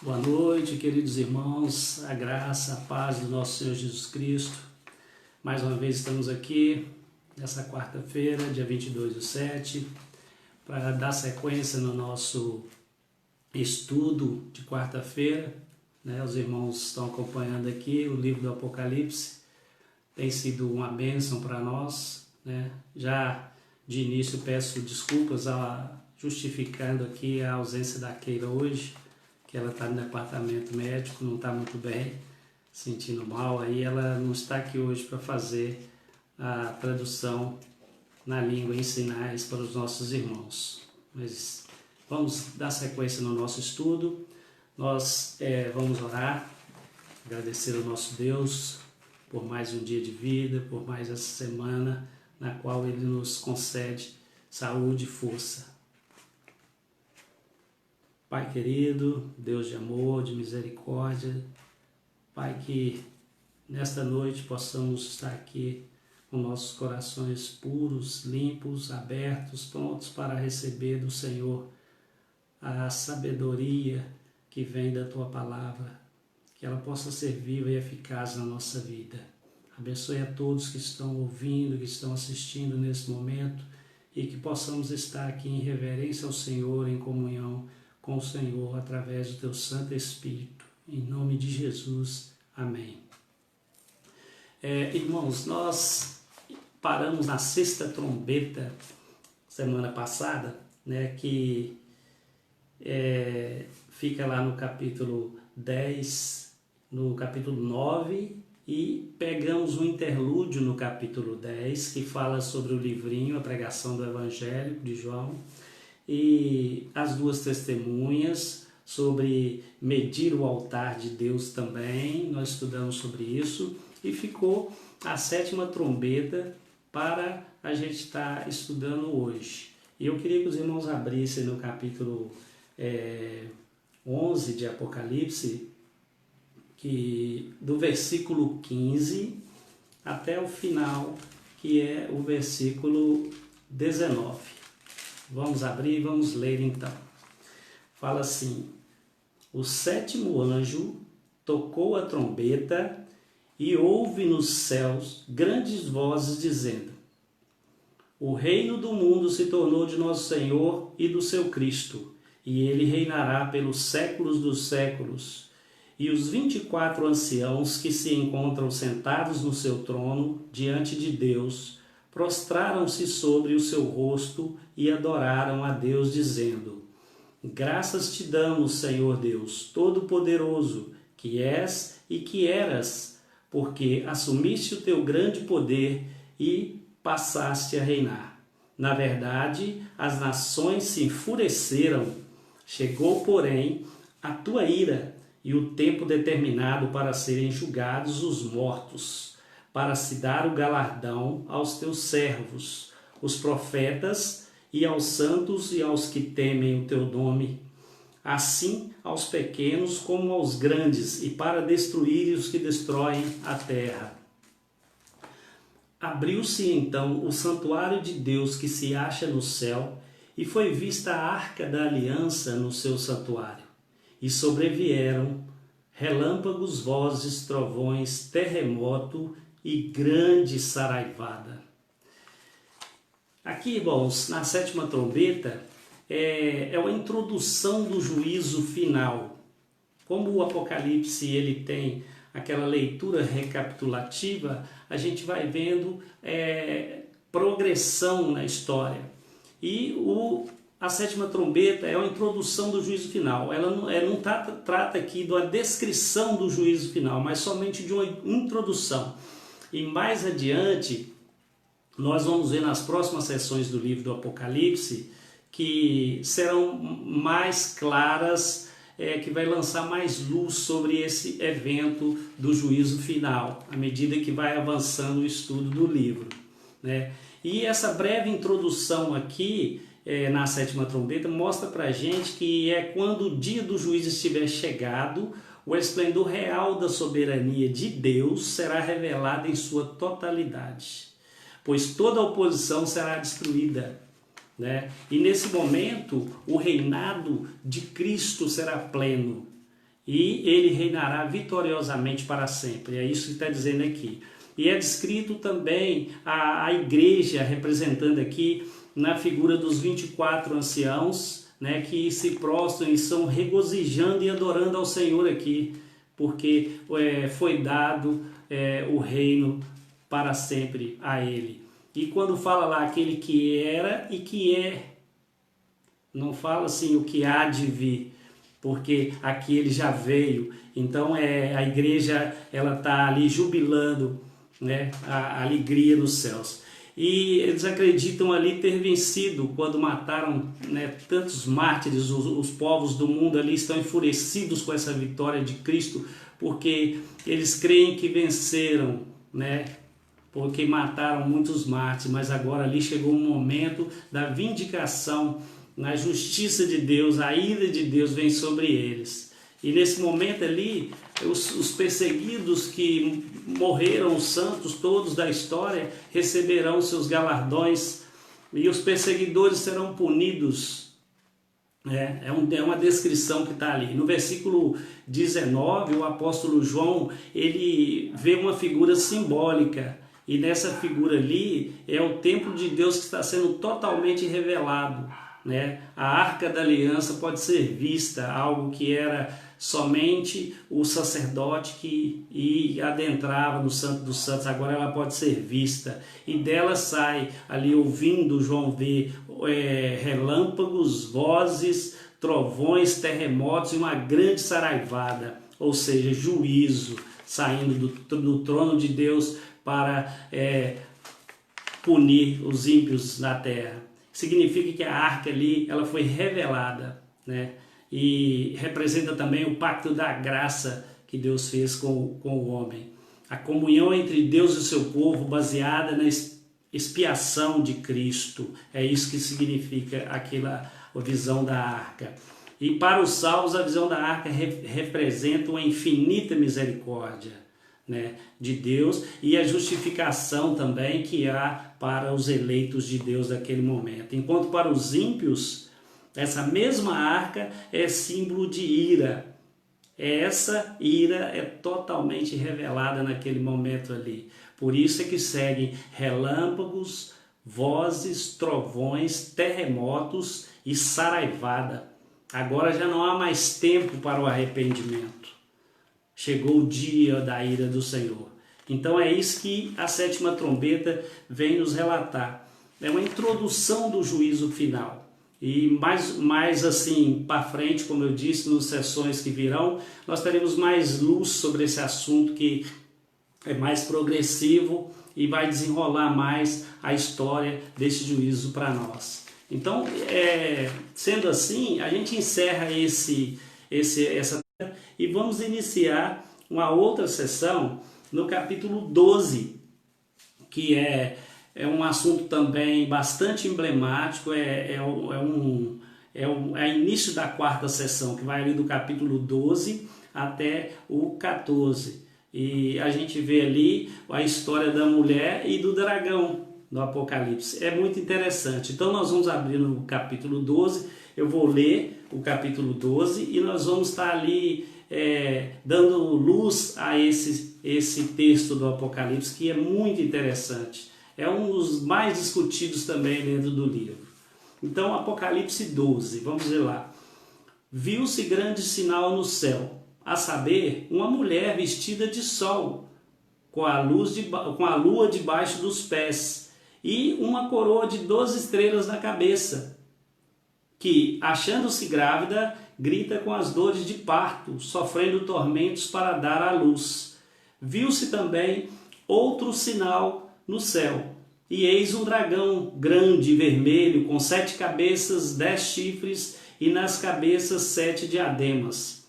Boa noite, queridos irmãos, a graça, a paz do nosso Senhor Jesus Cristo. Mais uma vez estamos aqui, nessa quarta-feira, dia 22/7, para dar sequência no nosso estudo de quarta-feira. Os irmãos estão acompanhando aqui o livro do Apocalipse, tem sido uma bênção para nós. Já de início peço desculpas, justificando aqui a ausência da Keila hoje, que ela está no departamento médico, não está muito bem, sentindo mal, aí ela não está aqui hoje para fazer a tradução na língua em sinais para os nossos irmãos. Mas vamos dar sequência no nosso estudo, nós vamos orar, agradecer ao nosso Deus por mais um dia de vida, por mais essa semana na qual Ele nos concede saúde e força. Pai querido, Deus de amor, de misericórdia, Pai, que nesta noite possamos estar aqui com nossos corações puros, limpos, abertos, prontos para receber do Senhor a sabedoria que vem da Tua Palavra, que ela possa ser viva e eficaz na nossa vida. Abençoe a todos que estão ouvindo, que estão assistindo nesse momento e que possamos estar aqui em reverência ao Senhor, em comunhão com o Senhor, através do Teu Santo Espírito. Em nome de Jesus. Amém. Irmãos, nós paramos na sexta trombeta semana passada, que fica lá no capítulo 10, no capítulo 9, e pegamos um interlúdio no capítulo 10, que fala sobre o livrinho, a pregação do Evangelho de João, e as duas testemunhas, sobre medir o altar de Deus também, nós estudamos sobre isso, e ficou a sétima trombeta para a gente estar estudando hoje. E eu queria que os irmãos abrissem no capítulo 11 de Apocalipse, que do versículo 15 até o final, que é o versículo 19. Vamos abrir e vamos ler então. Fala assim: o sétimo anjo tocou a trombeta e houve nos céus grandes vozes dizendo: o reino do mundo se tornou de nosso Senhor e do seu Cristo, e ele reinará pelos séculos dos séculos. E os 24 anciãos que se encontram sentados no seu trono diante de Deus prostraram-se sobre o seu rosto e adoraram a Deus, dizendo: graças te damos, Senhor Deus Todo-Poderoso, que és e que eras, porque assumiste o teu grande poder e passaste a reinar. Na verdade, as nações se enfureceram. Chegou, porém, a tua ira e o tempo determinado para serem julgados os mortos, para se dar o galardão aos teus servos, os profetas, e aos santos e aos que temem o teu nome, assim aos pequenos como aos grandes, e para destruir os que destroem a terra. Abriu-se então o santuário de Deus que se acha no céu, e foi vista a arca da aliança no seu santuário. E sobrevieram relâmpagos, vozes, trovões, terremoto e grande saraivada. Aqui, irmãos, na sétima trombeta, é uma introdução do juízo final. Como o Apocalipse ele tem aquela leitura recapitulativa, a gente vai vendo progressão na história. E a sétima trombeta é uma introdução do juízo final. Ela não trata aqui de uma descrição do juízo final, mas somente de uma introdução. E mais adiante, nós vamos ver nas próximas sessões do livro do Apocalipse, que serão mais claras, que vai lançar mais luz sobre esse evento do juízo final, à medida que vai avançando o estudo do livro. E essa breve introdução aqui, na sétima trombeta, mostra para a gente que é quando o dia do juízo estiver chegado, o esplendor real da soberania de Deus será revelado em sua totalidade, pois toda oposição será destruída. E nesse momento, o reinado de Cristo será pleno. e ele reinará vitoriosamente para sempre. É isso que está dizendo aqui. E é descrito também a igreja, representando aqui na figura dos 24 anciãos, né, que se prostram e estão regozijando e adorando ao Senhor aqui, porque foi dado o reino para sempre a ele. E quando fala lá aquele que era e que é, não fala assim o que há de vir, porque aqui ele já veio. Então a igreja ela está ali jubilando, né, a alegria nos céus. E eles acreditam ali ter vencido quando mataram, né, tantos mártires. Os povos do mundo ali estão enfurecidos com essa vitória de Cristo, porque eles creem que venceram, né, porque mataram muitos mártires, mas agora ali chegou um momento da vindicação, na justiça de Deus, a ira de Deus vem sobre eles. E nesse momento ali, os perseguidos que morreram, os santos todos da história, receberão seus galardões e os perseguidores serão punidos. É uma descrição que está ali. No versículo 19, o apóstolo João, ele vê uma figura simbólica. E nessa figura ali é o templo de Deus que está sendo totalmente revelado, né? A Arca da Aliança pode ser vista, algo que era somente o sacerdote que adentrava no Santo dos Santos, agora ela pode ser vista. E dela sai, ali ouvindo João ver relâmpagos, vozes, trovões, terremotos e uma grande saraivada, ou seja, juízo saindo do trono de Deus para punir os ímpios na terra. Significa que a arca ali ela foi revelada, né? E representa também o pacto da graça que Deus fez com o homem. A comunhão entre Deus e o seu povo baseada na expiação de Cristo. É isso que significa a visão da arca. E para os salvos a visão da arca representa uma infinita misericórdia, né, de Deus e a justificação também que há para os eleitos de Deus naquele momento. Enquanto para os ímpios, essa mesma arca é símbolo de ira. Essa ira é totalmente revelada naquele momento ali. Por isso é que seguem relâmpagos, vozes, trovões, terremotos e saraivada. Agora já não há mais tempo para o arrependimento. Chegou o dia da ira do Senhor. Então é isso que a sétima trombeta vem nos relatar. É uma introdução do juízo final. E mais assim para frente, como eu disse, nas sessões que virão, nós teremos mais luz sobre esse assunto que é mais progressivo e vai desenrolar mais a história desse juízo para nós. Então, sendo assim, a gente encerra essa e vamos iniciar uma outra sessão no capítulo 12, que é um assunto também bastante emblemático, é o início da quarta sessão, que vai ali do capítulo 12 até o 14. E a gente vê ali a história da mulher e do dragão no Apocalipse. É muito interessante. Então nós vamos abrir no capítulo 12, eu vou ler o capítulo 12 e nós vamos estar ali dando luz a esse texto do Apocalipse, que é muito interessante. É um dos mais discutidos também dentro do livro. Então, Apocalipse 12, vamos ver lá. Viu-se grande sinal no céu, a saber, uma mulher vestida de sol, com a lua debaixo dos pés, e uma coroa de 12 estrelas na cabeça, que, achando-se grávida, grita com as dores de parto, sofrendo tormentos para dar à luz. Viu-se também outro sinal no céu, e eis um dragão grande e vermelho, com 7 cabeças, 10 chifres, e nas cabeças 7 diademas.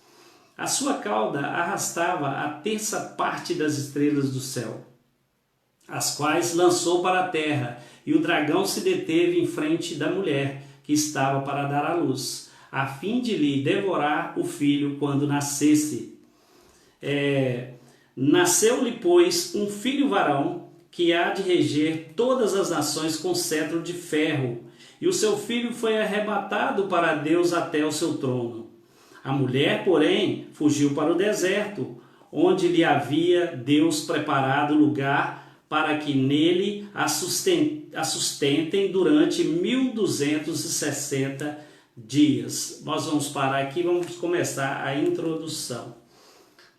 A sua cauda arrastava a terça parte das estrelas do céu, as quais lançou para a terra, e o dragão se deteve em frente da mulher, que estava para dar à luz, a fim de lhe devorar o filho quando nascesse. Nasceu-lhe, pois, um filho varão, que há de reger todas as nações com cetro de ferro, e o seu filho foi arrebatado para Deus até o seu trono. A mulher, porém, fugiu para o deserto, onde lhe havia Deus preparado lugar para que nele a sustentem durante 1260 dias. Nós vamos parar aqui, vamos começar a introdução,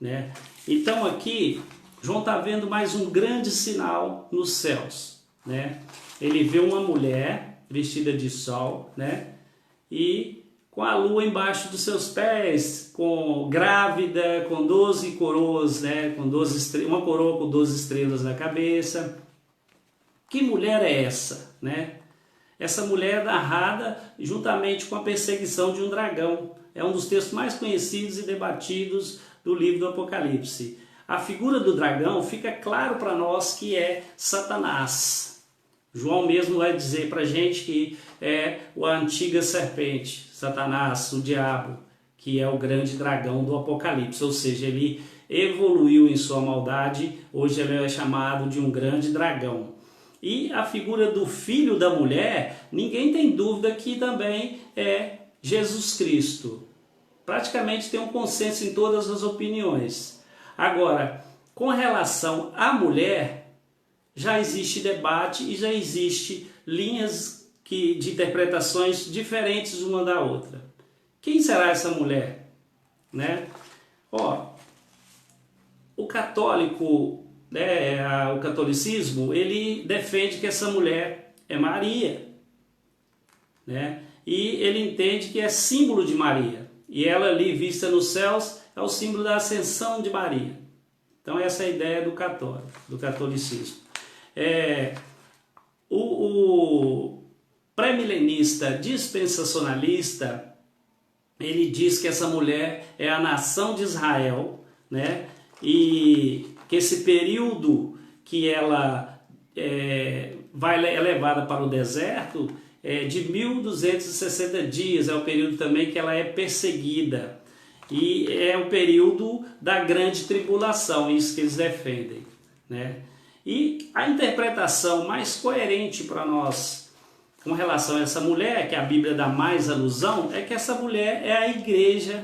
né? Então aqui, João está vendo mais um grande sinal nos céus, né? Ele vê uma mulher vestida de sol, né? E com a lua embaixo dos seus pés, grávida, com 12 coroas, né? Com 12 uma coroa com 12 estrelas na cabeça. Que mulher é essa, né? Essa mulher é narrada juntamente com a perseguição de um dragão. É um dos textos mais conhecidos e debatidos do livro do Apocalipse. A figura do dragão fica claro para nós que é Satanás. João mesmo vai dizer para a gente que é a antiga serpente, Satanás, o diabo, que é o grande dragão do Apocalipse. Ou seja, ele evoluiu em sua maldade, hoje ele é chamado de um grande dragão. E a figura do filho da mulher, ninguém tem dúvida que também é Jesus Cristo. Praticamente tem um consenso em todas as opiniões. Agora, com relação à mulher, já existe debate e já existe linhas de interpretações diferentes uma da outra. Quem será essa mulher? Né? O católico, né, o catolicismo, ele defende que essa mulher é Maria, né? E ele entende que é símbolo de Maria. E ela ali vista nos céus é o símbolo da ascensão de Maria. Então essa é a ideia do catolicismo. O pré-milenista dispensacionalista, ele diz que essa mulher é a nação de Israel, né? E que esse período que ela é levada para o deserto é de 1260 dias, é o período também que ela é perseguida. E é o período da grande tribulação, isso que eles defendem, né? E a interpretação mais coerente para nós com relação a essa mulher, que a Bíblia dá mais alusão, é que essa mulher é a igreja,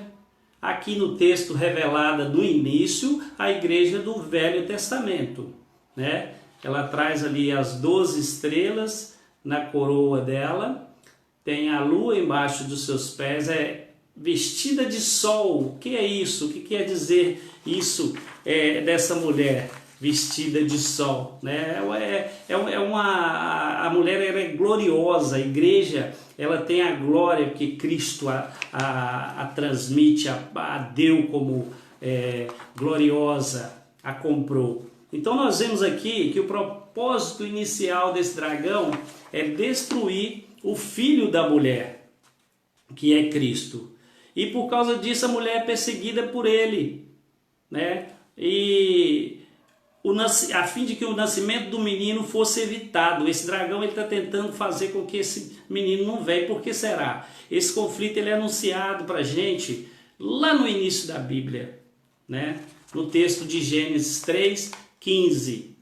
aqui no texto revelada no início, a igreja do Velho Testamento, né? Ela traz ali as 12 estrelas na coroa dela, tem a lua embaixo dos seus pés, é vestida de sol. O que é isso? O que quer dizer isso dessa mulher vestida de sol, né? A mulher é gloriosa, a igreja ela tem a glória que Cristo a transmite, a deu como gloriosa, a comprou. Então nós vemos aqui que o propósito inicial desse dragão é destruir o filho da mulher, que é Cristo. E por causa disso a mulher é perseguida por ele, né? E a fim de que o nascimento do menino fosse evitado. Esse dragão está tentando fazer com que esse menino não venha. Por que será? Esse conflito ele é anunciado para a gente lá no início da Bíblia, né? No texto de Gênesis 3:15,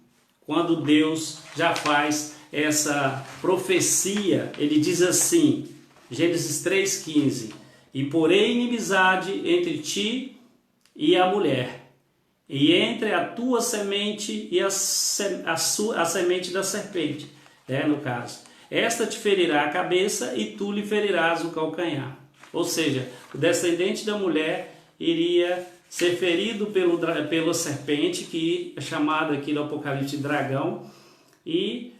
quando Deus já faz essa profecia. Ele diz assim, Gênesis 3:15, e porém inimizade entre ti e a mulher, e entre a tua semente e a semente da serpente, no caso. Esta te ferirá a cabeça e tu lhe ferirás o calcanhar. Ou seja, o descendente da mulher iria ser ferido pela serpente, que é chamada aqui no Apocalipse de dragão, e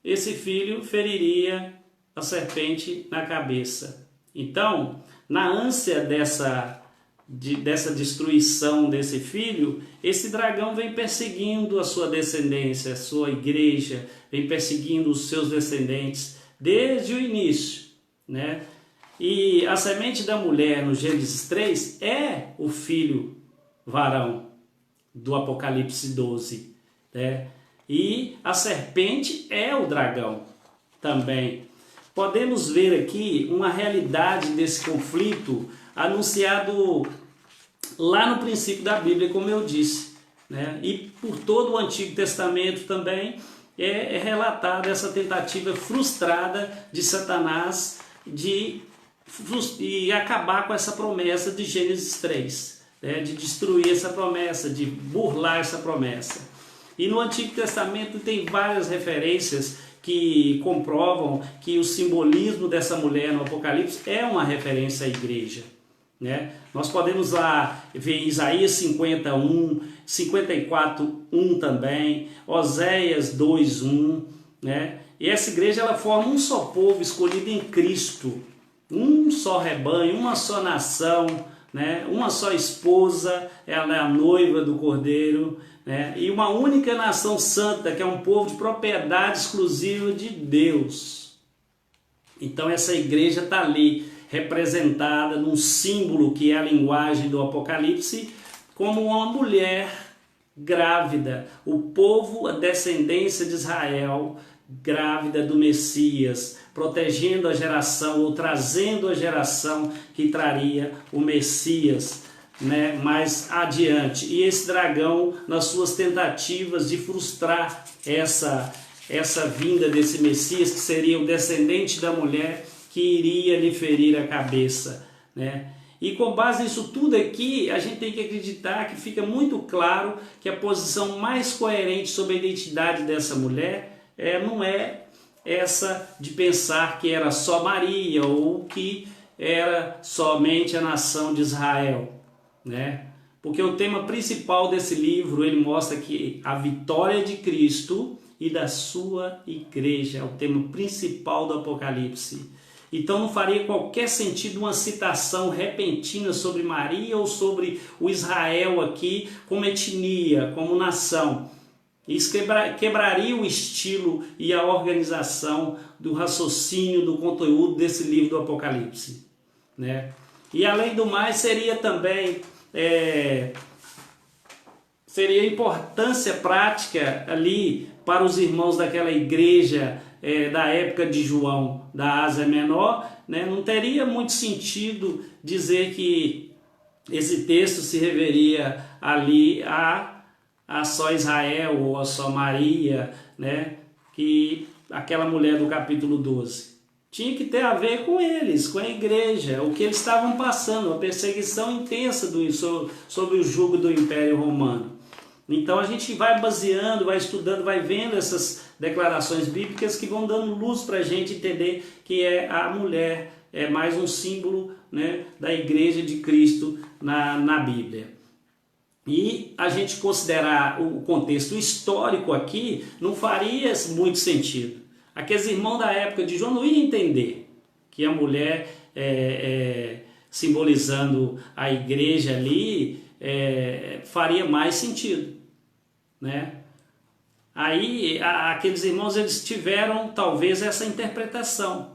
esse filho feriria a serpente na cabeça. Então, na ânsia dessa destruição desse filho, esse dragão vem perseguindo a sua descendência, a sua igreja, vem perseguindo os seus descendentes desde o início, né? E a semente da mulher no Gênesis 3 é o filho varão do Apocalipse 12, né? E a serpente é o dragão também. Podemos ver aqui uma realidade desse conflito anunciado lá no princípio da Bíblia, como eu disse, né? E por todo o Antigo Testamento também é relatada essa tentativa frustrada de Satanás de e acabar com essa promessa de Gênesis 3, né? De destruir essa promessa, de burlar essa promessa. E no Antigo Testamento tem várias referências que comprovam que o simbolismo dessa mulher no Apocalipse é uma referência à igreja, né? Nós podemos lá ver Isaías 51, 54:1 também, Oséias 2:1, né? E essa igreja ela forma um só povo escolhido em Cristo, um só rebanho, uma só nação, né? Uma só esposa, ela é a noiva do Cordeiro, né? E uma única nação santa, que é um povo de propriedade exclusiva de Deus. Então essa igreja está ali representada num símbolo que é a linguagem do Apocalipse, como uma mulher grávida, o povo, a descendência de Israel, grávida do Messias, protegendo a geração ou trazendo a geração que traria o Messias, né, mais adiante. E esse dragão, nas suas tentativas de frustrar essa vinda desse Messias, que seria o descendente da mulher que iria lhe ferir a cabeça, né? E com base nisso tudo aqui, a gente tem que acreditar que fica muito claro que a posição mais coerente sobre a identidade dessa mulher não é essa de pensar que era só Maria ou que era somente a nação de Israel, né? Porque o tema principal desse livro, ele mostra que a vitória de Cristo e da sua igreja é o tema principal do Apocalipse. Então não faria qualquer sentido uma citação repentina sobre Maria ou sobre o Israel aqui como etnia, como nação. Isso quebraria o estilo e a organização do raciocínio, do conteúdo desse livro do Apocalipse, né? E além do mais, seria também seria importância prática ali para os irmãos daquela igreja da época de João, da Ásia Menor, né? Não teria muito sentido dizer que esse texto se referia ali a só Israel ou a só Maria, né? Que aquela mulher do capítulo 12. Tinha que ter a ver com eles, com a igreja, o que eles estavam passando, uma perseguição intensa sobre o jugo do Império Romano. Então a gente vai baseando, vai estudando, vai vendo essas declarações bíblicas que vão dando luz para a gente entender que a mulher é mais um símbolo, né, da igreja de Cristo na Bíblia. E a gente considerar o contexto histórico aqui não faria muito sentido. Aqueles irmãos da época de João não iam entender que a mulher simbolizando a igreja ali faria mais sentido, né? Aí aqueles irmãos eles tiveram talvez essa interpretação,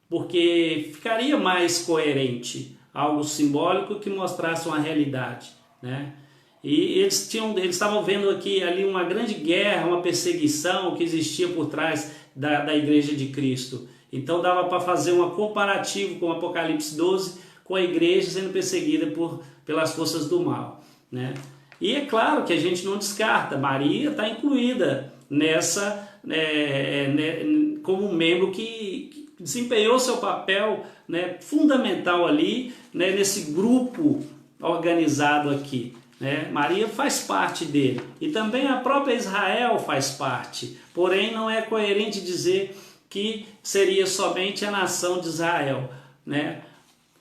porque ficaria mais coerente algo simbólico que mostrasse uma realidade, né? E eles estavam vendo aqui ali uma grande guerra, uma perseguição que existia por trás da igreja de Cristo. Então dava para fazer um comparativo com o Apocalipse 12, com a igreja sendo perseguida pelas forças do mal, né? E é claro que a gente não descarta, Maria está incluída nessa, como um membro que desempenhou seu papel, né, fundamental ali, né, nesse grupo organizado aqui, né? Maria faz parte dele e também a própria Israel faz parte, porém não é coerente dizer que seria somente a nação de Israel, né?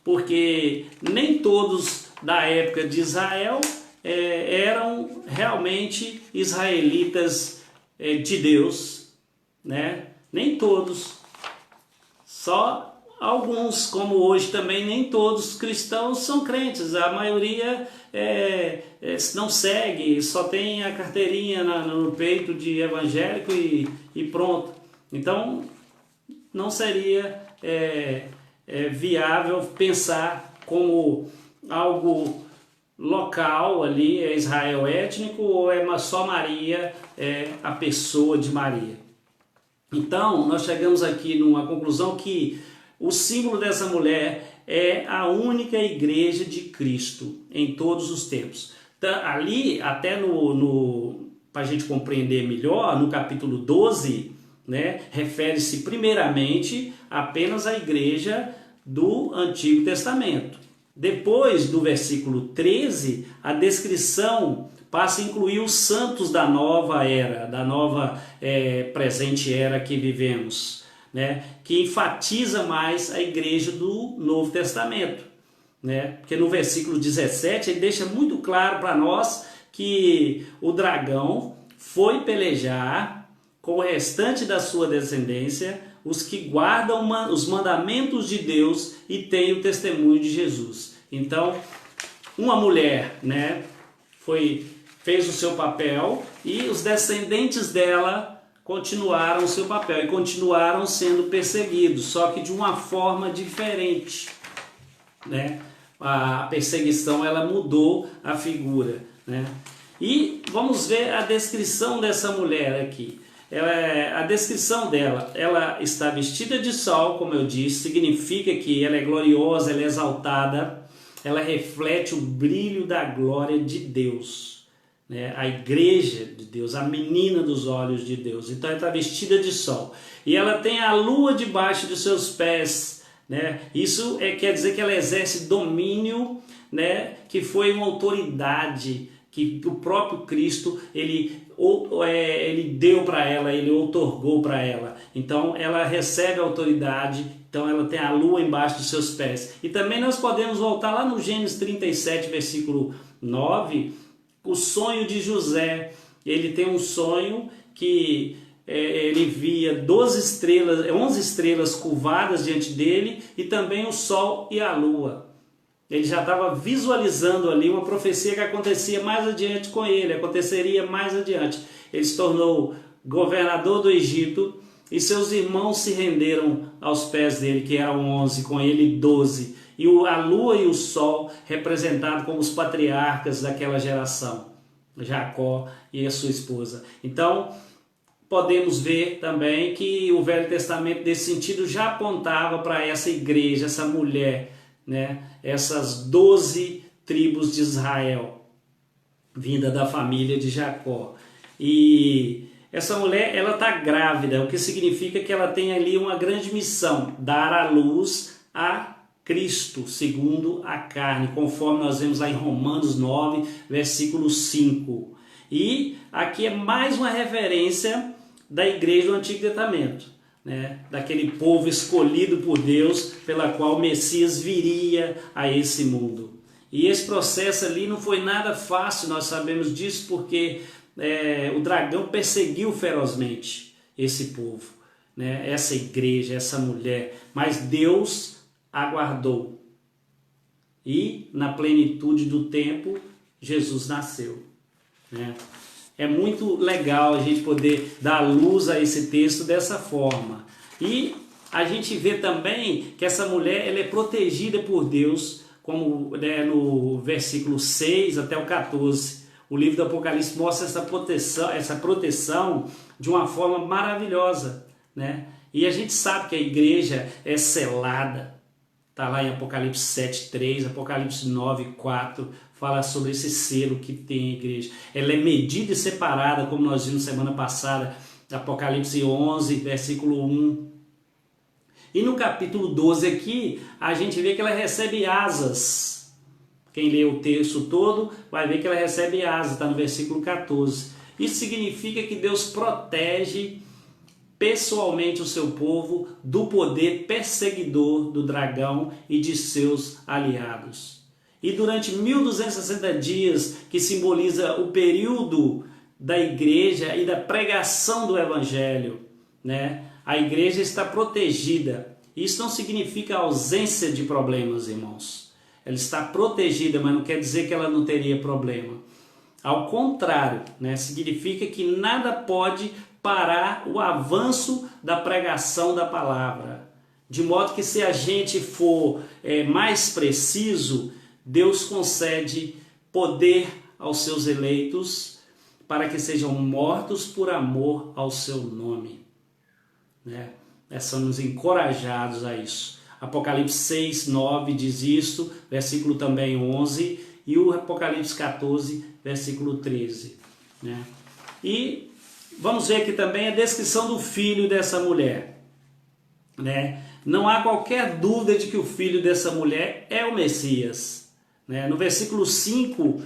Porque nem todos da época de Israel eram realmente israelitas de Deus, né? Nem todos, só alguns, como hoje também nem todos os cristãos são crentes, a maioria não segue, só tem a carteirinha no peito de evangélico e pronto. Então não seria viável pensar como algo local ali, é Israel étnico ou é só Maria, a pessoa de Maria. Então nós chegamos aqui numa conclusão que o símbolo dessa mulher é a única igreja de Cristo em todos os tempos. Então, ali, até para a gente compreender melhor, no capítulo 12, né, refere-se primeiramente apenas à igreja do Antigo Testamento. Depois do versículo 13, a descrição passa a incluir os santos da nova era, da nova presente era que vivemos, né? Que enfatiza mais a igreja do Novo Testamento, né? Porque no versículo 17 ele deixa muito claro para nós que o dragão foi pelejar com o restante da sua descendência, os que guardam os mandamentos de Deus e têm o testemunho de Jesus. Então, uma mulher, né, fez o seu papel e os descendentes dela continuaram o seu papel e continuaram sendo perseguidos, só que de uma forma diferente, né? A perseguição ela mudou a figura, né? E vamos ver a descrição dessa mulher aqui. A descrição dela, ela está vestida de sol, como eu disse, significa que ela é gloriosa, ela é exaltada, ela reflete o brilho da glória de Deus, né? A igreja de Deus, a menina dos olhos de Deus. Então ela está vestida de sol e ela tem a lua debaixo de seus pés, né? Isso quer dizer que ela exerce domínio, né? Que foi uma autoridade que o próprio Cristo ele deu para ela, ele outorgou para ela. Então ela recebe a autoridade, então ela tem a lua embaixo dos seus pés. E também nós podemos voltar lá no Gênesis 37, versículo 9, o sonho de José. Ele tem um sonho que ele via 11 estrelas curvadas diante dele e também o sol e a lua. Ele já estava visualizando ali uma profecia que acontecia mais adiante com ele, aconteceria mais adiante. Ele se tornou governador do Egito e seus irmãos se renderam aos pés dele, que eram 11, com ele 12. E a lua e o sol representados como os patriarcas daquela geração, Jacó e a sua esposa. Então, podemos ver também que o Velho Testamento, nesse sentido, já apontava para essa igreja, essa mulher, né? Essas 12 tribos de Israel, vinda da família de Jacó. E essa mulher, ela está grávida, o que significa que ela tem ali uma grande missão, dar à luz a Cristo, segundo a carne, conforme nós vemos lá em Romanos 9, versículo 5. E aqui é mais uma referência da igreja do Antigo Testamento, né? Daquele povo escolhido por Deus, pela qual o Messias viria a esse mundo. E esse processo ali não foi nada fácil, nós sabemos disso, porque o dragão perseguiu ferozmente esse povo, né? Essa igreja, essa mulher, mas Deus aguardou. E na plenitude do tempo, Jesus nasceu, né? É muito legal a gente poder dar luz a esse texto dessa forma. E a gente vê também que essa mulher ela é protegida por Deus, como no versículo 6 até o 14. O livro do Apocalipse mostra essa proteção de uma forma maravilhosa, né? E a gente sabe que a igreja é selada. Está lá em Apocalipse 7:3, Apocalipse 9:4, fala sobre esse selo que tem a igreja. Ela é medida e separada, como nós vimos semana passada, Apocalipse 11, versículo 1. E no capítulo 12 aqui, a gente vê que ela recebe asas. Quem lê o texto todo vai ver que ela recebe asas, está no versículo 14. Isso significa que Deus protege pessoalmente o seu povo do poder perseguidor do dragão e de seus aliados. E durante 1260 dias, que simboliza o período da igreja e da pregação do evangelho, né? A igreja está protegida. Isso não significa ausência de problemas, irmãos. Ela está protegida, mas não quer dizer que ela não teria problema. Ao contrário, né? Significa que nada pode parar o avanço da pregação da palavra. De modo que se a gente for mais preciso, Deus concede poder aos seus eleitos para que sejam mortos por amor ao seu nome, né? Somos encorajados a isso. Apocalipse 6, 9 diz isso, versículo também 11, e o Apocalipse 14, versículo 13, né? E vamos ver aqui também a descrição do filho dessa mulher. né? Não há qualquer dúvida de que o filho dessa mulher é o Messias, né? No versículo 5,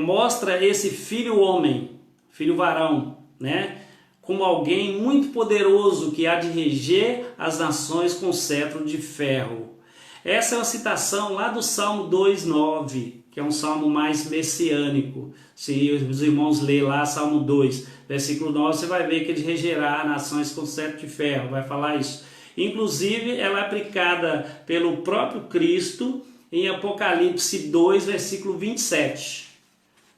mostra esse filho homem, filho varão, né? Como alguém muito poderoso que há de reger as nações com cetro de ferro. Essa é uma citação lá do Salmo 2:9, que é um salmo mais messiânico. Se os irmãos lerem lá Salmo 2, versículo 9, você vai ver que ele regerá nações com cetro de ferro, vai falar isso. Inclusive, ela é aplicada pelo próprio Cristo em Apocalipse 2, versículo 27.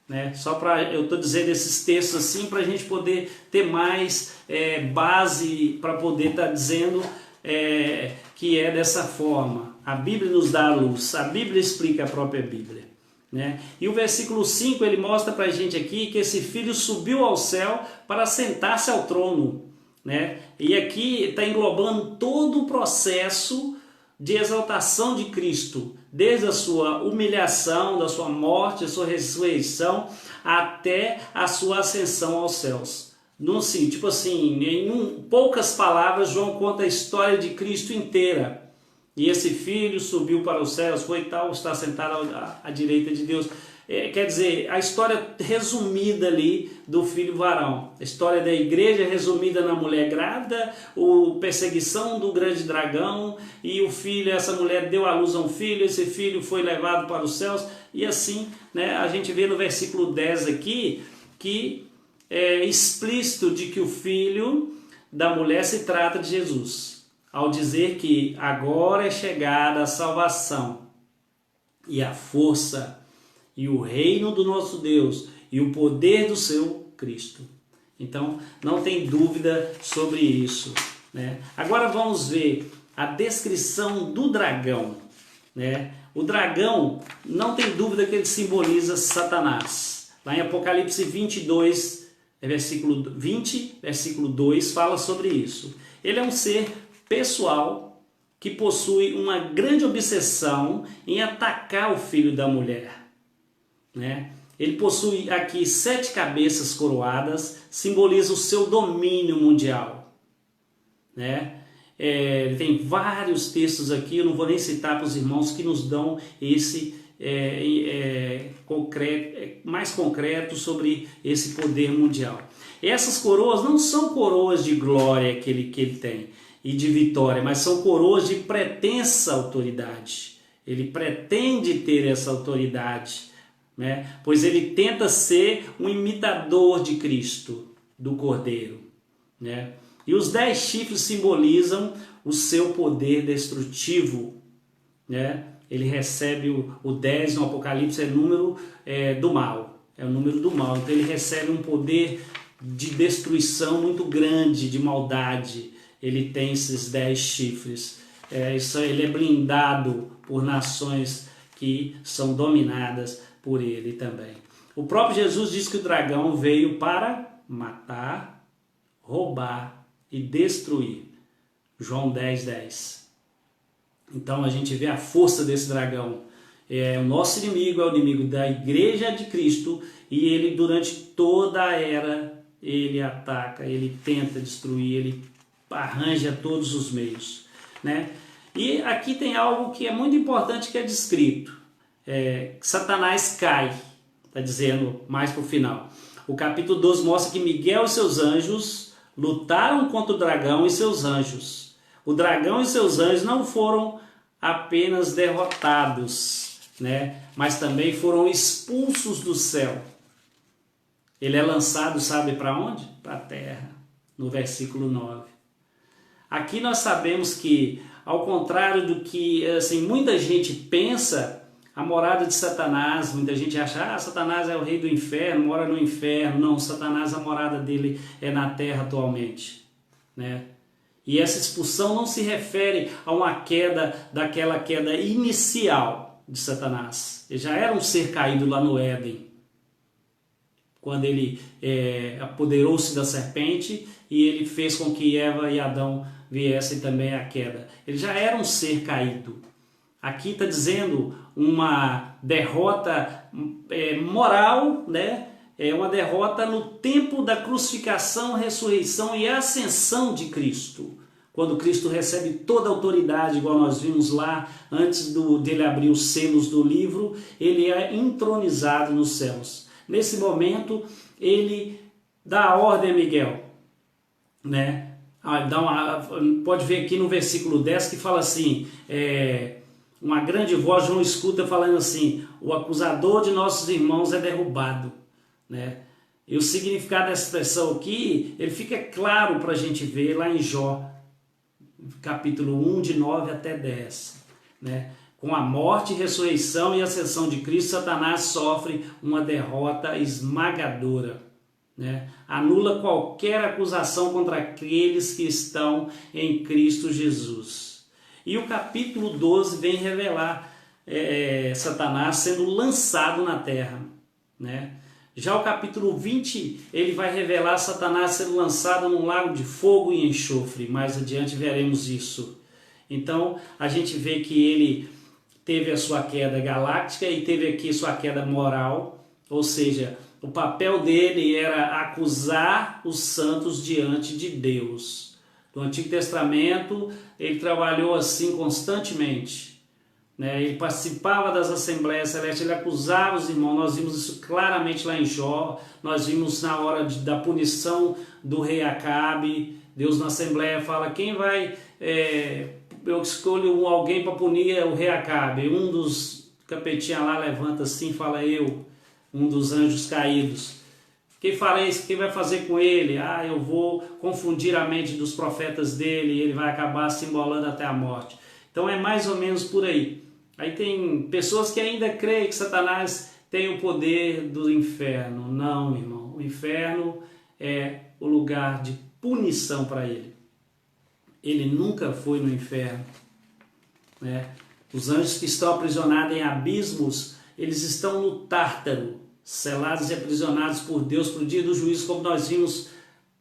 Né? Só para eu estou dizendo esses textos assim para a gente poder ter mais base para poder estar dizendo que é dessa forma. A Bíblia nos dá a luz, a Bíblia explica a própria Bíblia. Né? E o versículo 5 ele mostra para a gente aqui que esse filho subiu ao céu para sentar-se ao trono. Né? E aqui está englobando todo o processo de exaltação de Cristo, desde a sua humilhação, da sua morte, da sua ressurreição, até a sua ascensão aos céus. Tipo assim, em poucas palavras, João conta a história de Cristo inteira. E esse filho subiu para os céus, foi tal, está sentado à direita de Deus. Quer dizer, a história resumida ali do filho varão. A história da igreja resumida na mulher grávida, a perseguição do grande dragão, e o filho, essa mulher deu à luz a um filho, esse filho foi levado para os céus, e assim, né, a gente vê no versículo 10 aqui, que é explícito de que o filho da mulher se trata de Jesus, ao dizer que agora é chegada a salvação e a força e o reino do nosso Deus e o poder do seu Cristo. Então, não tem dúvida sobre isso. Né? Agora vamos ver a descrição do dragão. Né? O dragão, não tem dúvida que ele simboliza Satanás. Lá em Apocalipse 22, versículo 20, versículo 2, fala sobre isso. Ele é um ser pessoal que possui uma grande obsessão em atacar o filho da mulher. Né? Ele possui aqui 7 cabeças coroadas, simboliza o seu domínio mundial. Né? Ele tem vários textos aqui, eu não vou nem citar para os irmãos, que nos dão esse mais concreto sobre esse poder mundial. Essas coroas não são coroas de glória que ele tem e de vitória, mas são coroas de pretensa autoridade. Ele pretende ter essa autoridade, né? Pois ele tenta ser um imitador de Cristo, do Cordeiro. Né? E os 10 chifres simbolizam o seu poder destrutivo. Né? Ele recebe o 10 no Apocalipse, é número do mal. É o número do mal. Então ele recebe um poder de destruição muito grande, de maldade. Ele tem esses 10 chifres. Ele é blindado por nações que são dominadas por ele também. O próprio Jesus diz que o dragão veio para matar, roubar e destruir. João 10:10. Então a gente vê a força desse dragão. O nosso inimigo é o inimigo da igreja de Cristo, e ele durante toda a era, ele ataca, ele tenta destruir, ele arranja todos os meios. Né? E aqui tem algo que é muito importante que é descrito. Satanás cai, está dizendo mais para o final. O capítulo 12 mostra que Miguel e seus anjos lutaram contra o dragão e seus anjos. O dragão e seus anjos não foram apenas derrotados, né? Mas também foram expulsos do céu. Ele é lançado, sabe para onde? Para a terra, no versículo 9. Aqui nós sabemos que, ao contrário do que assim, muita gente pensa, a morada de Satanás, muita gente acha, Satanás é o rei do inferno, mora no inferno. Não, Satanás, a morada dele é na terra atualmente. Né? E essa expulsão não se refere a uma queda, daquela queda inicial de Satanás. Ele já era um ser caído lá no Éden, quando ele apoderou-se da serpente e ele fez com que Eva e Adão viessem também à queda. Ele já era um ser caído. Aqui está dizendo uma derrota moral, né? É uma derrota no tempo da crucificação, ressurreição e ascensão de Cristo, quando Cristo recebe toda a autoridade, igual nós vimos lá, antes dele abrir os selos do livro, ele é entronizado nos céus. Nesse momento, ele dá a ordem a Miguel, né? Pode ver aqui no versículo 10 que fala assim, uma grande voz João escuta falando assim, o acusador de nossos irmãos é derrubado, né? E o significado dessa expressão aqui, ele fica claro para a gente ver lá em Jó, capítulo 1, de 9 até 10, né? Com a morte, ressurreição e ascensão de Cristo, Satanás sofre uma derrota esmagadora, né? Anula qualquer acusação contra aqueles que estão em Cristo Jesus. E o capítulo 12 vem revelar Satanás sendo lançado na terra, né? Já o capítulo 20, ele vai revelar Satanás sendo lançado num lago de fogo e enxofre. Mais adiante veremos isso. Então, a gente vê que ele teve a sua queda galáctica e teve aqui sua queda moral. Ou seja, o papel dele era acusar os santos diante de Deus. No Antigo Testamento, ele trabalhou assim constantemente, né? Ele participava das Assembleias Celestes, ele acusava os irmãos. Nós vimos isso claramente lá em Jó, nós vimos na hora da punição do rei Acabe. Deus na Assembleia fala, quem vai, eu escolho alguém para punir o rei Acabe. Um dos capetinhas lá levanta assim, fala eu, um dos anjos caídos. Quem fará isso? Quem vai fazer com ele? Eu vou confundir a mente dos profetas dele e ele vai acabar se embolando até a morte. Então é mais ou menos por aí. Aí tem pessoas que ainda creem que Satanás tem o poder do inferno. Não, irmão. O inferno é o lugar de punição para ele. Ele nunca foi no inferno, né? Os anjos que estão aprisionados em abismos, eles estão no Tártaro, selados e aprisionados por Deus para o dia do juízo, como nós vimos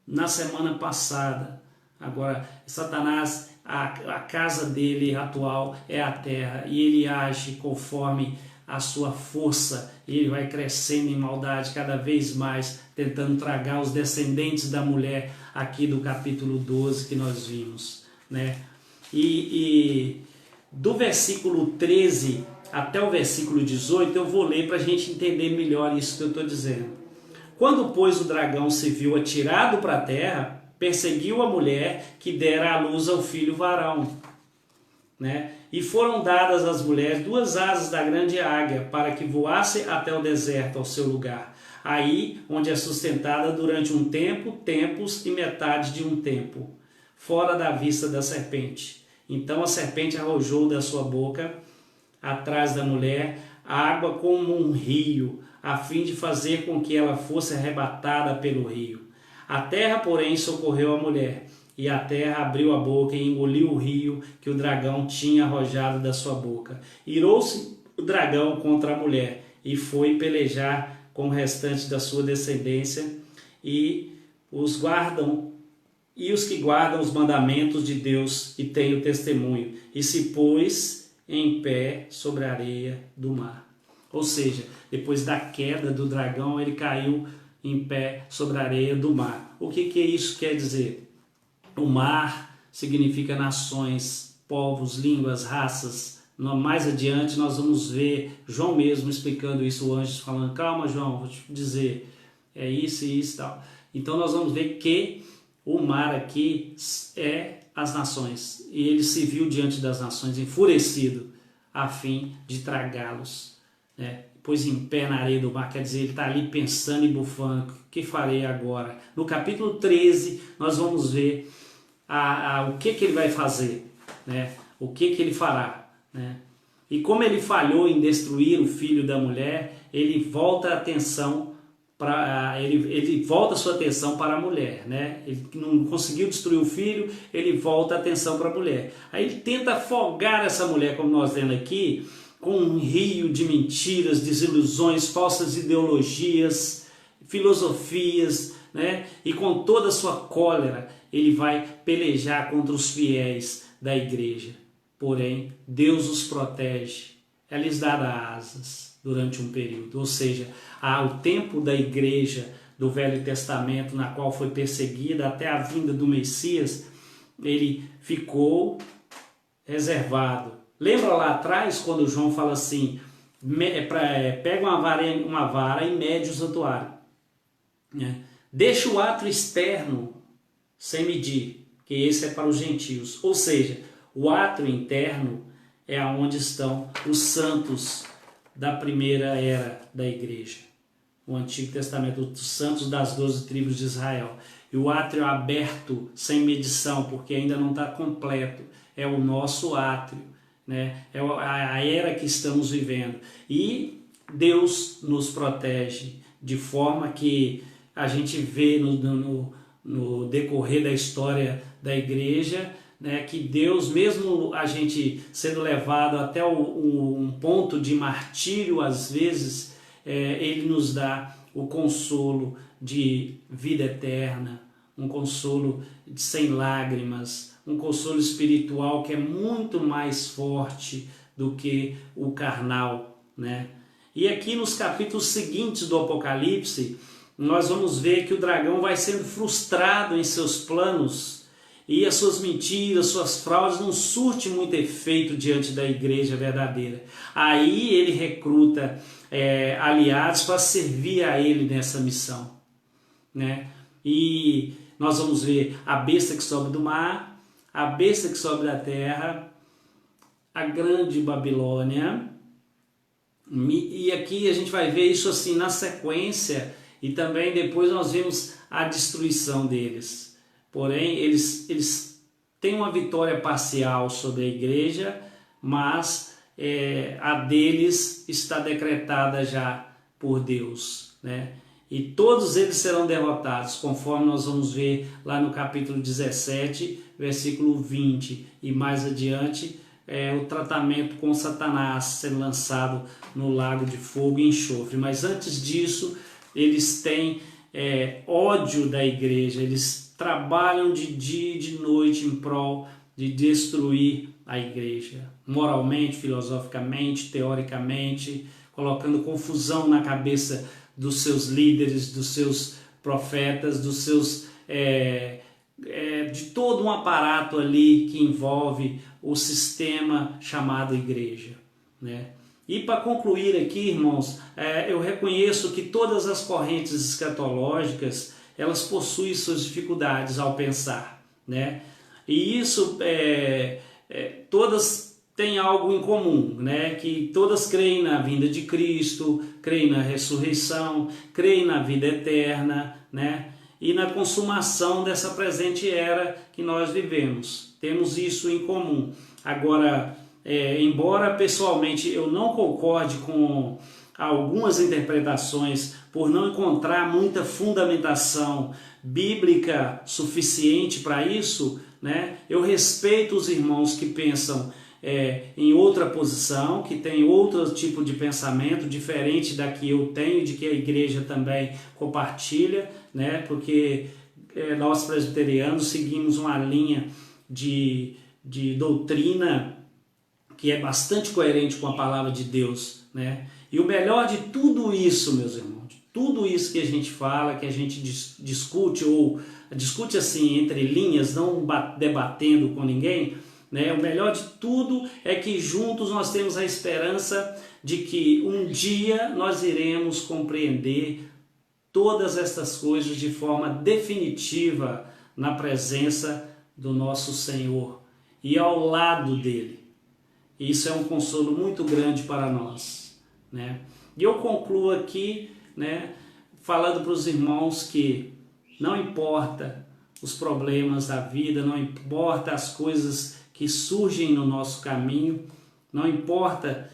na semana passada. Agora, Satanás, a casa dele atual é a terra, e ele age conforme a sua força, e ele vai crescendo em maldade cada vez mais, tentando tragar os descendentes da mulher, aqui do capítulo 12 que nós vimos, né? E do versículo 13 até o versículo 18, eu vou ler para a gente entender melhor isso que eu estou dizendo. Quando, pois, o dragão se viu atirado para a terra, perseguiu a mulher que dera à luz ao filho varão, né? E foram dadas às mulheres 2 asas da grande águia, para que voasse até o deserto, ao seu lugar, aí onde é sustentada durante um tempo, tempos e metade de um tempo, fora da vista da serpente. Então a serpente arrojou da sua boca, atrás da mulher, a água como um rio, a fim de fazer com que ela fosse arrebatada pelo rio. A terra, porém, socorreu a mulher, e a terra abriu a boca e engoliu o rio que o dragão tinha arrojado da sua boca. Irou-se o dragão contra a mulher, e foi pelejar com o restante da sua descendência, e os que guardam os mandamentos de Deus e têm o testemunho, e se pôs em pé sobre a areia do mar. Ou seja, depois da queda do dragão, ele caiu em pé sobre a areia do mar. O que isso quer dizer? O mar significa nações, povos, línguas, raças. Mais adiante nós vamos ver João mesmo explicando isso, o anjo falando, calma João, vou te dizer, é isso e isso e tal. Então nós vamos ver que o mar aqui é as nações, e ele se viu diante das nações enfurecido, a fim de tragá-los, né? Pôs em pé na areia do mar, quer dizer, ele está ali pensando e bufando, o que farei agora? No capítulo 13, nós vamos ver o que ele vai fazer, né? O que ele fará, né? E como ele falhou em destruir o filho da mulher, ele volta a atenção ele volta a sua atenção para a mulher, né? Ele não conseguiu destruir o filho, ele volta a atenção para a mulher. Aí ele tenta afogar essa mulher, como nós vemos aqui, com um rio de mentiras, desilusões, falsas ideologias, filosofias, né? E com toda a sua cólera, ele vai pelejar contra os fiéis da igreja. Porém, Deus os protege, ela lhes dá asas durante um período. Ou seja, o tempo da igreja do Velho Testamento, na qual foi perseguida até a vinda do Messias, ele ficou reservado. Lembra lá atrás quando João fala assim, pega uma vara e mede o santuário, né? Deixa o átrio externo sem medir, que esse é para os gentios. Ou seja, o átrio interno é onde estão os santos da primeira era da igreja. O Antigo Testamento, os santos das 12 tribos de Israel. E o átrio aberto, sem medição, porque ainda não está completo, é o nosso átrio, né? É a era que estamos vivendo. E Deus nos protege de forma que a gente vê no decorrer da história da igreja, né, que Deus, mesmo a gente sendo levado até um ponto de martírio às vezes, Ele nos dá o consolo de vida eterna, um consolo sem lágrimas, um consolo espiritual que é muito mais forte do que o carnal, né? E aqui nos capítulos seguintes do Apocalipse, nós vamos ver que o dragão vai sendo frustrado em seus planos e as suas mentiras, suas fraudes não surtem muito efeito diante da igreja verdadeira. Aí ele recruta aliados para servir a ele nessa missão, né? E nós vamos ver a besta que sobe do mar, a besta que sobe da terra, a grande Babilônia. E aqui a gente vai ver isso assim na sequência, e também depois nós vemos a destruição deles. Porém, eles têm uma vitória parcial sobre a igreja, mas a deles está decretada já por Deus, né? E todos eles serão derrotados, conforme nós vamos ver lá no capítulo 17, versículo 20, e mais adiante, o tratamento com Satanás sendo lançado no lago de fogo e enxofre. Mas antes disso, eles têm ódio da igreja, eles trabalham de dia e de noite em prol de destruir a igreja, moralmente, filosoficamente, teoricamente, colocando confusão na cabeça dos seus líderes, dos seus profetas, dos seus de todo um aparato ali que envolve o sistema chamado igreja, né? E para concluir aqui, irmãos, eu reconheço que todas as correntes escatológicas, elas possuem suas dificuldades ao pensar, né? E isso, todas têm algo em comum, né? Que todas creem na vinda de Cristo, creem na ressurreição, creem na vida eterna, né? E na consumação dessa presente era que nós vivemos. Temos isso em comum. Agora, embora pessoalmente eu não concorde com algumas interpretações por não encontrar muita fundamentação bíblica suficiente para isso, né? Eu respeito os irmãos que pensam em outra posição, que tem outro tipo de pensamento diferente da que eu tenho, de que a igreja também compartilha, né? Porque nós presbiterianos seguimos uma linha de doutrina que é bastante coerente com a palavra de Deus, né? E o melhor de tudo isso, meus irmãos, de tudo isso que a gente fala, que a gente discute, ou discute assim entre linhas, não debatendo com ninguém, né? O melhor de tudo é que juntos nós temos a esperança de que um dia nós iremos compreender todas estas coisas de forma definitiva na presença do nosso Senhor e ao lado dele. Isso é um consolo muito grande para nós, né? E eu concluo aqui, né, falando para os irmãos que não importa os problemas da vida, não importa as coisas que surgem no nosso caminho, não importa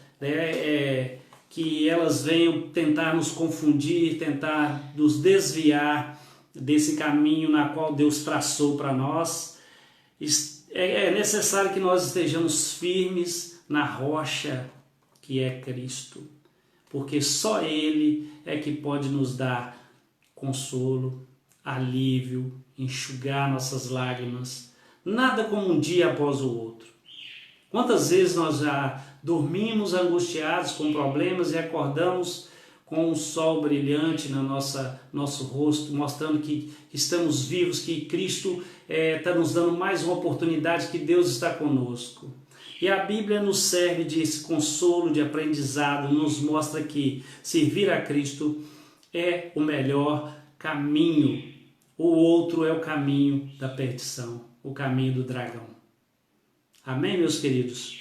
que elas venham tentar nos confundir, tentar nos desviar desse caminho na qual Deus traçou para nós. É necessário que nós estejamos firmes na rocha que é Cristo, porque só Ele é que pode nos dar consolo, alívio, enxugar nossas lágrimas, nada como um dia após o outro. Quantas vezes nós já dormimos angustiados com problemas e acordamos com um sol brilhante no nosso rosto, mostrando que estamos vivos, que Cristo está nos dando mais uma oportunidade, que Deus está conosco. E a Bíblia nos serve de consolo, de aprendizado, nos mostra que servir a Cristo é o melhor caminho. O outro é o caminho da perdição, o caminho do dragão. Amém, meus queridos?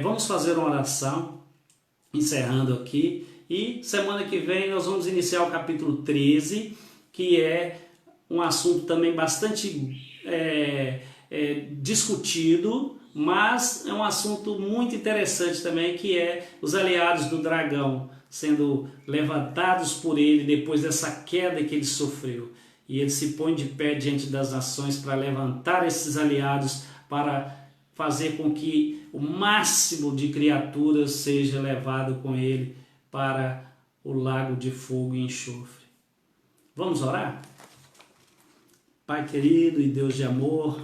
Vamos fazer uma oração, encerrando aqui. E semana que vem nós vamos iniciar o capítulo 13, que é um assunto também bastante discutido, mas é um assunto muito interessante também, que é os aliados do dragão sendo levantados por ele depois dessa queda que ele sofreu. E ele se põe de pé diante das nações para levantar esses aliados, para fazer com que o máximo de criaturas seja levado com ele para o lago de fogo e enxofre. Vamos orar? Pai querido e Deus de amor,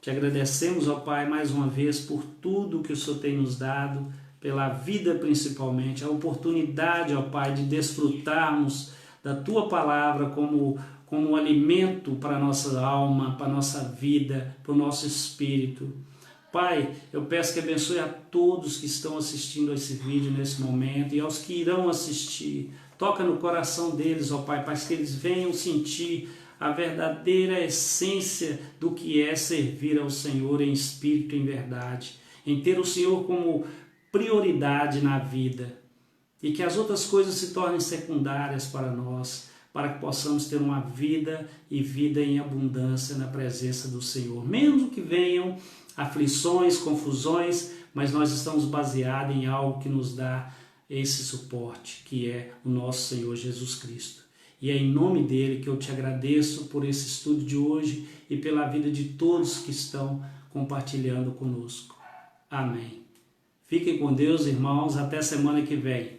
te agradecemos, ó Pai, mais uma vez por tudo que o Senhor tem nos dado, pela vida principalmente, a oportunidade, ó Pai, de desfrutarmos da Tua Palavra como um alimento para a nossa alma, para a nossa vida, para o nosso espírito. Pai, eu peço que abençoe a todos que estão assistindo a esse vídeo nesse momento e aos que irão assistir. Toca no coração deles, ó Pai, para que eles venham sentir a verdadeira essência do que é servir ao Senhor em espírito e em verdade, em ter o Senhor como prioridade na vida, e que as outras coisas se tornem secundárias para nós, para que possamos ter uma vida e vida em abundância na presença do Senhor. Mesmo que venham aflições, confusões, mas nós estamos baseados em algo que nos dá esse suporte, que é o nosso Senhor Jesus Cristo. E é em nome dele que eu te agradeço por esse estudo de hoje e pela vida de todos que estão compartilhando conosco. Amém. Fiquem com Deus, irmãos. Até semana que vem.